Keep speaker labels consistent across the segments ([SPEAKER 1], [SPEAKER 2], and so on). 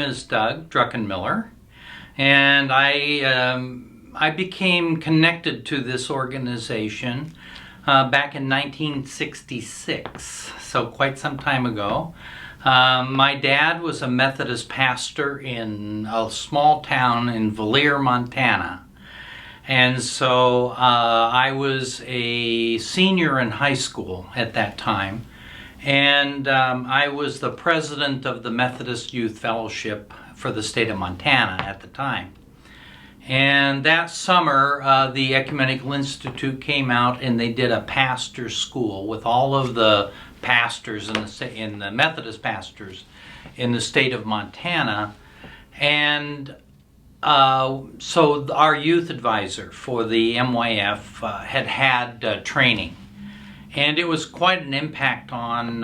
[SPEAKER 1] is Doug Druckenmiller, and I became connected to this organization back in 1966, so quite some time ago. My dad was a Methodist pastor in a small town in Valier, Montana. And so I was a senior in high school at that time. And I was the president of the Methodist Youth Fellowship for the state of Montana at the time. And that summer, the Ecumenical Institute came out and they did a pastor's school with all of the pastors in the Methodist pastors in the state of Montana. And so our youth advisor for the MYF had training. And it was quite an impact on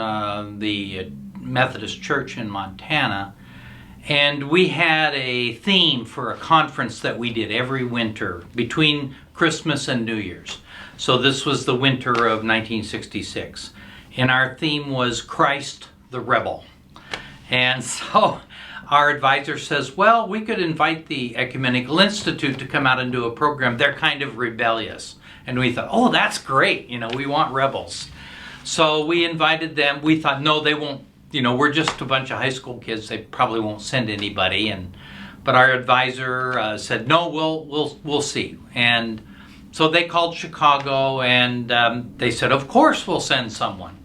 [SPEAKER 1] the Methodist Church in Montana. And we had a theme for a conference that we did every winter between Christmas and New Year's. So this was the winter of 1966. And our theme was Christ the Rebel. And so our advisor says, well, we could invite the Ecumenical Institute to come out and do a program. They're kind of rebellious. And we thought, oh, that's great. You know, we want rebels. So we invited them. We thought, no, they won't. You know, we're just a bunch of high school kids. They probably won't send anybody. But our advisor said, no, we'll see. And so they called Chicago, and they said, of course we'll send someone.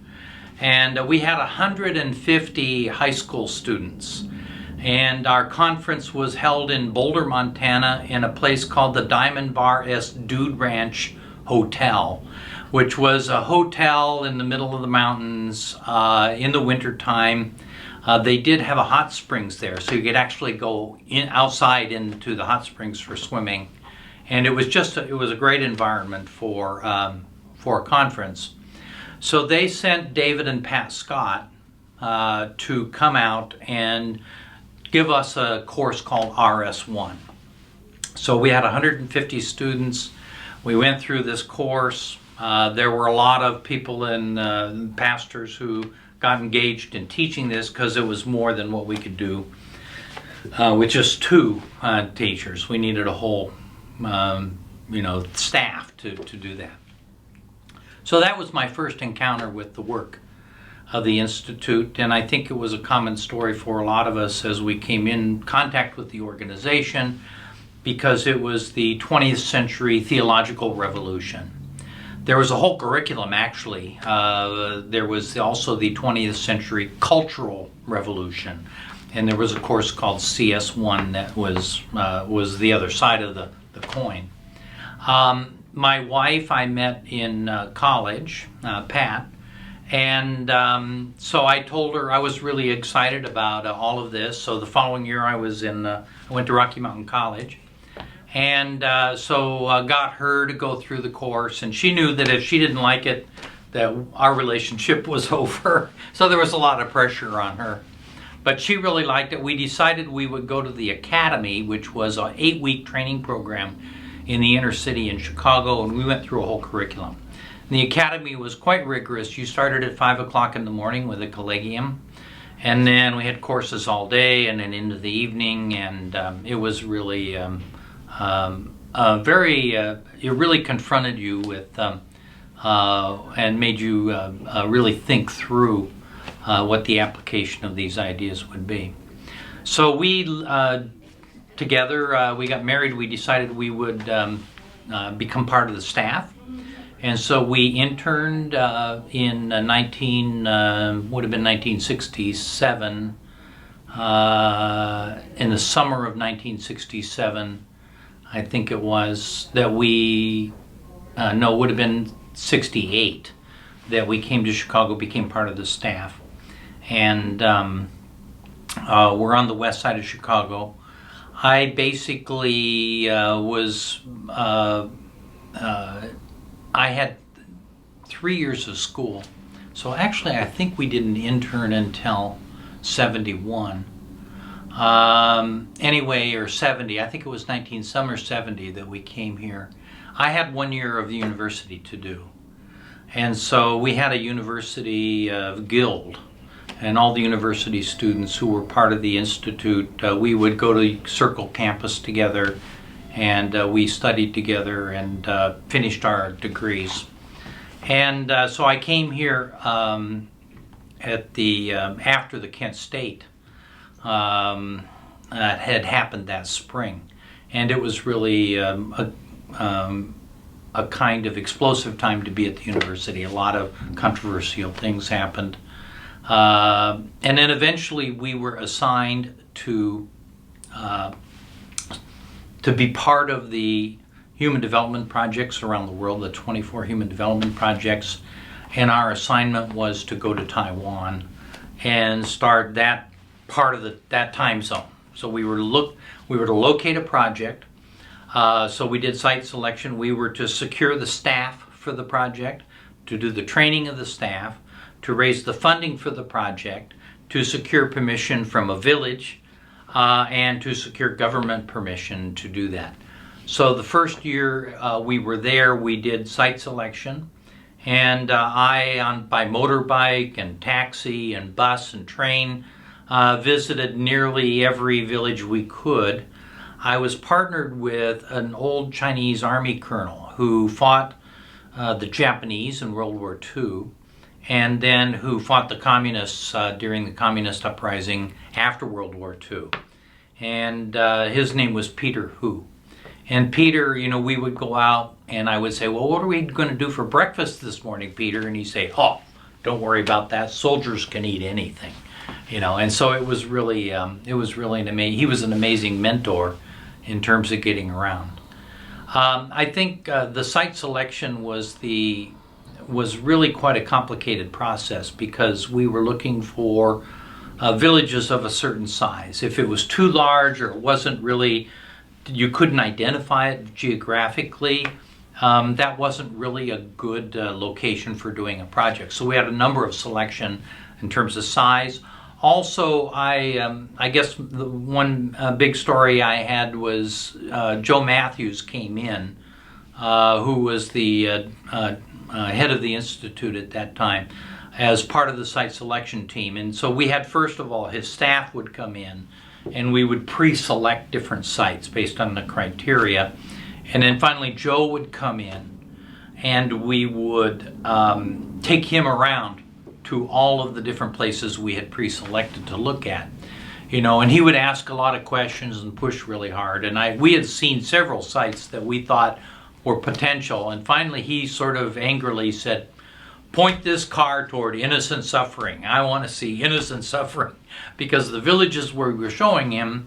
[SPEAKER 1] And we had 150 high school students. And our conference was held in Boulder, Montana, in a place called the Diamond Bar S Dude Ranch Hotel, which was a hotel in the middle of the mountains in the winter time. They did have a hot springs there, so you could actually go outside into the hot springs for swimming. And it was a great environment for a conference. So they sent David and Pat Scott to come out and give us a course called RS1. So we had 150 students. We went through this course. There were a lot of people and pastors who got engaged in teaching this because it was more than what we could do with just two teachers. We needed a whole staff to do that. So that was my first encounter with the work of the Institute, and I think it was a common story for a lot of us as we came in contact with the organization, because it was the 20th century theological revolution. There was a whole curriculum, actually. There was also the 20th century cultural revolution, and there was a course called CS1 that was the other side of the coin. My wife I met in college, Pat, and so I told her I was really excited about all of this. So the following year I went to Rocky Mountain College, and so got her to go through the course, and she knew that if she didn't like it, that our relationship was over. So there was a lot of pressure on her. But she really liked it. We decided we would go to the Academy, which was an 8-week training program in the inner city in Chicago, and we went through a whole curriculum. The Academy was quite rigorous. You started at 5 o'clock in the morning with a collegium, and then we had courses all day and then into the evening, and it was really it really confronted you with and made you really think through what the application of these ideas would be. So we together, we got married. We decided we would become part of the staff. And so we interned in 1967, in the summer of 1967, I think it was, that we, no, it would have been 68, that we came to Chicago, became part of the staff. And we're on the west side of Chicago. I basically I had 3 years of school. So actually I think we didn't intern until 71. Anyway, or 70, I think it was summer 70 that we came here. I had 1 year of university to do. And so we had a university guild and all the university students who were part of the institute, we would go to Circle Campus together, and we studied together and finished our degrees. And so I came here at the after the Kent State had happened that spring, and it was really a kind of explosive time to be at the university. A lot of controversial things happened, and then eventually we were assigned to be part of the human development projects around the world, the 24 human development projects, and our assignment was to go to Taiwan and start that part of that time zone. So we were to locate a project. So we did site selection. We were to secure the staff for the project, to do the training of the staff, to raise the funding for the project, to secure permission from a village, and to secure government permission to do that. So the first year we were there, we did site selection, and I, by motorbike and taxi and bus and train, visited nearly every village we could. I was partnered with an old Chinese army colonel who fought the Japanese in World War II, and then who fought the communists during the communist uprising after World War II. And his name was Peter Hu. And Peter, you know, we would go out and I would say, well, what are we going to do for breakfast this morning, Peter? And he'd say, oh, don't worry about that. Soldiers can eat anything, you know. And so it was really he was an amazing mentor in terms of getting around. I think the site selection was really quite a complicated process, because we were looking for villages of a certain size. If it was too large or it wasn't really, you couldn't identify it geographically, that wasn't really a good location for doing a project. So we had a number of selection in terms of size. Also, I guess the one big story I had was Joe Matthews came in, who was the head of the institute at that time, as part of the site selection team. And so we had, first of all, his staff would come in, and we would pre-select different sites based on the criteria. And then finally Joe would come in, and we would take him around to all of the different places we had pre-selected to look at. You know, and he would ask a lot of questions and push really hard. And we had seen several sites that we thought were potential. And finally he sort of angrily said, point this car toward innocent suffering. I want to see innocent suffering. Because the villages where we were showing him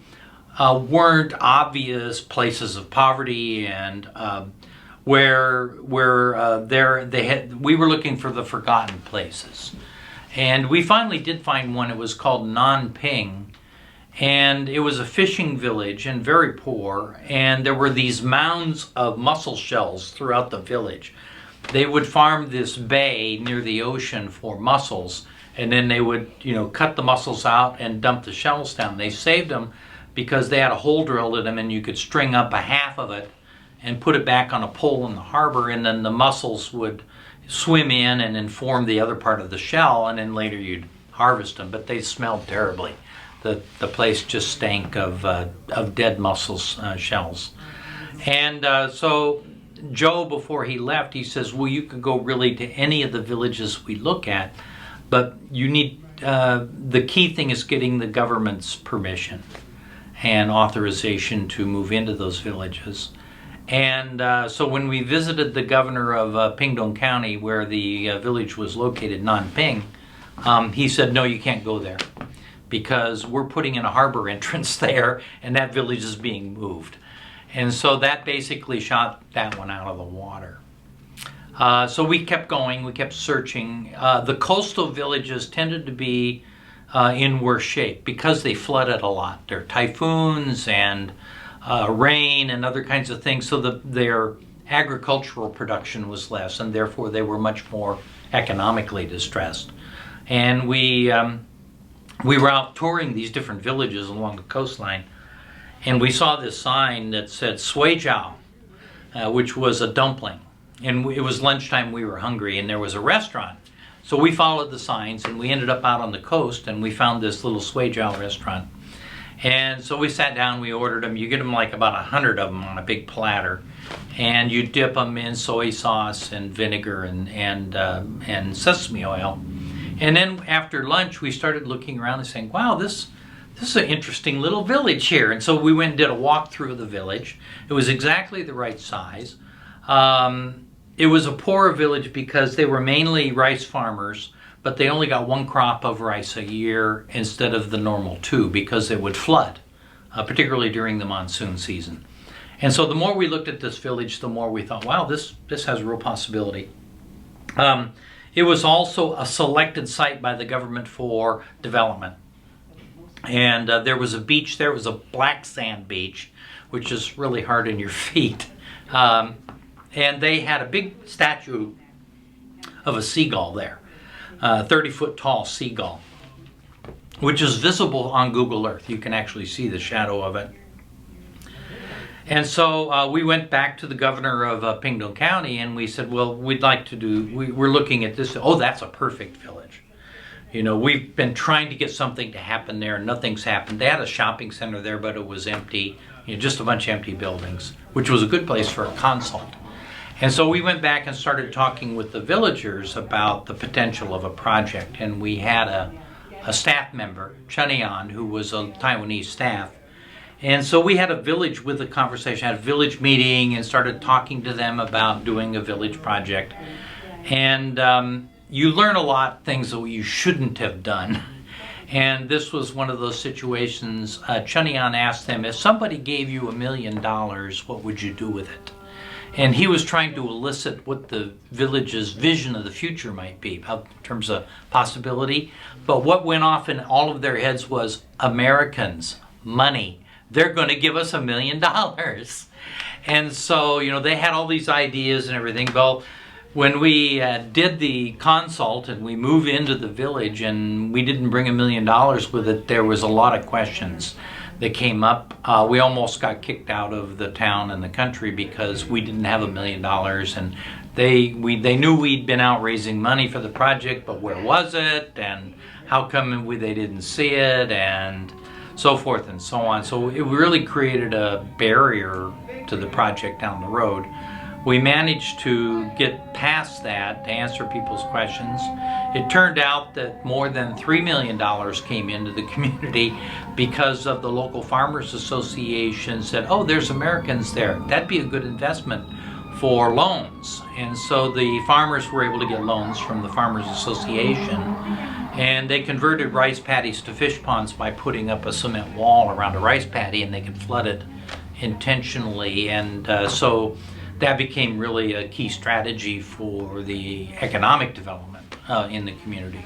[SPEAKER 1] weren't obvious places of poverty, and where we were looking for the forgotten places. And we finally did find one. It was called Nanping, and it was a fishing village and very poor, and there were these mounds of mussel shells throughout the village. They would farm this bay near the ocean for mussels, and then they would, you know, cut the mussels out and dump the shells down. They saved them because they had a hole drilled in them, and you could string up a half of it and put it back on a pole in the harbor, and then the mussels would swim in and then form the other part of the shell, and then later you'd harvest them. But they smelled terribly. The place just stank of dead mussels shells. And so Joe, before he left, he says, well, you can go really to any of the villages we look at, but you need, the key thing is getting the government's permission and authorization to move into those villages. And so when we visited the governor of Pingdong County, where the village was located, Nanping, he said, no, you can't go there, because we're putting in a harbor entrance there, and that village is being moved. And so that basically shot that one out of the water. So we kept going, we kept searching. The coastal villages tended to be in worse shape because they flooded a lot. There are typhoons and rain and other kinds of things, so their agricultural production was less, and therefore they were much more economically distressed. And we were out touring these different villages along the coastline, and we saw this sign that said Sui Jiao, which was a dumpling. And it was lunchtime, we were hungry, and there was a restaurant. So we followed the signs, and we ended up out on the coast, and we found this little sui jiao restaurant. And so we sat down, we ordered them. You get them like about 100 of them on a big platter, and you dip them in soy sauce and vinegar and sesame oil. And then after lunch, we started looking around and saying, wow, this is an interesting little village here. And so we went and did a walk through the village. It was exactly the right size. It was a poor village because they were mainly rice farmers, but they only got one crop of rice a year instead of the normal two because it would flood, particularly during the monsoon season. And so the more we looked at this village, the more we thought, wow, this has a real possibility. It was also a selected site by the government for development. And there was a beach there. It was a black sand beach, which is really hard on your feet. And they had a big statue of a seagull there, 30-foot tall seagull, which is visible on Google Earth. You can actually see the shadow of it. And so we went back to the governor of Pingdong County, and we said, well, we'd like to we're looking at this. Oh, that's a perfect village. You know, we've been trying to get something to happen there, and nothing's happened. They had a shopping center there, but it was empty, you know, just a bunch of empty buildings, which was a good place for a consult. And so we went back and started talking with the villagers about the potential of a project. And we had a staff member, Chunian, who was a Taiwanese staff. And so we had a village with a conversation, had a village meeting, and started talking to them about doing a village project. And you learn a lot of things that you shouldn't have done. And this was one of those situations. Chunian asked them, if somebody gave you $1 million, what would you do with it? And he was trying to elicit what the village's vision of the future might be in terms of possibility. But what went off in all of their heads was Americans, money. They're going to give us $1 million. And so, you know, they had all these ideas and everything. Well, when we did the consult and we moved into the village and we didn't bring $1 million with it, there was a lot of questions that came up. We almost got kicked out of the town and the country because we didn't have $1 million, and they knew we'd been out raising money for the project, but where was it, and how come they didn't see it, and so forth and so on. So it really created a barrier to the project down the road. We managed to get past that to answer people's questions. It turned out that more than $3 million came into the community because of the local farmers association said, oh, there's Americans there. That'd be a good investment for loans. And so the farmers were able to get loans from the Farmers Association, and they converted rice paddies to fish ponds by putting up a cement wall around a rice paddy, and they could flood it intentionally. And so that became really a key strategy for the economic development in the community.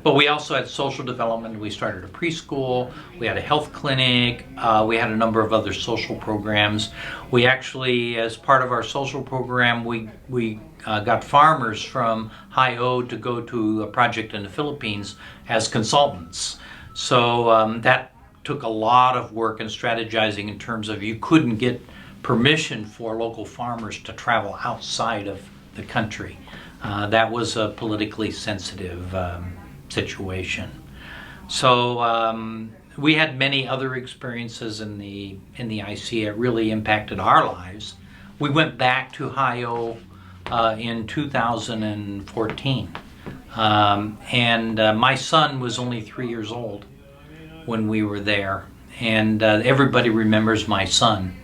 [SPEAKER 1] But we also had social development. We started a preschool, we had a health clinic, we had a number of other social programs. We actually, as part of our social program, we got farmers from Hi-O to go to a project in the Philippines as consultants. So that took a lot of work and strategizing in terms of you couldn't get permission for local farmers to travel outside of the country. That was a politically sensitive situation. So we had many other experiences in the ICA. It really impacted our lives. We went back to Hi-O in 2014. My son was only 3 years old when we were there. And everybody remembers my son.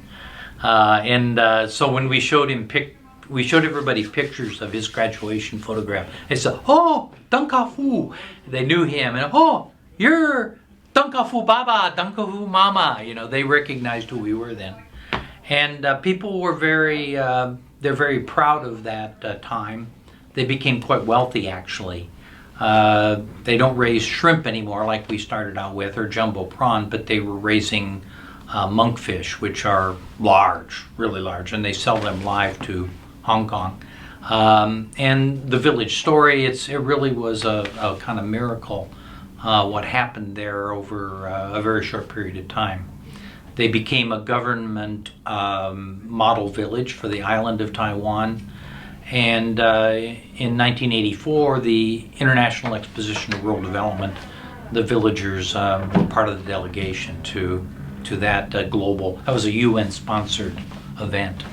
[SPEAKER 1] So when we showed everybody pictures of his graduation photograph. They said, oh, Deng Ka Fu. They knew him. And, oh, you're Deng Ka Fu Baba, Deng Ka Fu Mama. You know, they recognized who we were then. And people were they're very proud of that time. They became quite wealthy, actually. They don't raise shrimp anymore like we started out with, or jumbo prawn, but they were raising monkfish, which are large, really large, and they sell them live to Hong Kong. And the village story, it really was a kind of miracle what happened there over a very short period of time. They became a government model village for the island of Taiwan, And in 1984, the International Exposition of Rural Development, the villagers were part of the delegation to that global, that was a UN-sponsored event.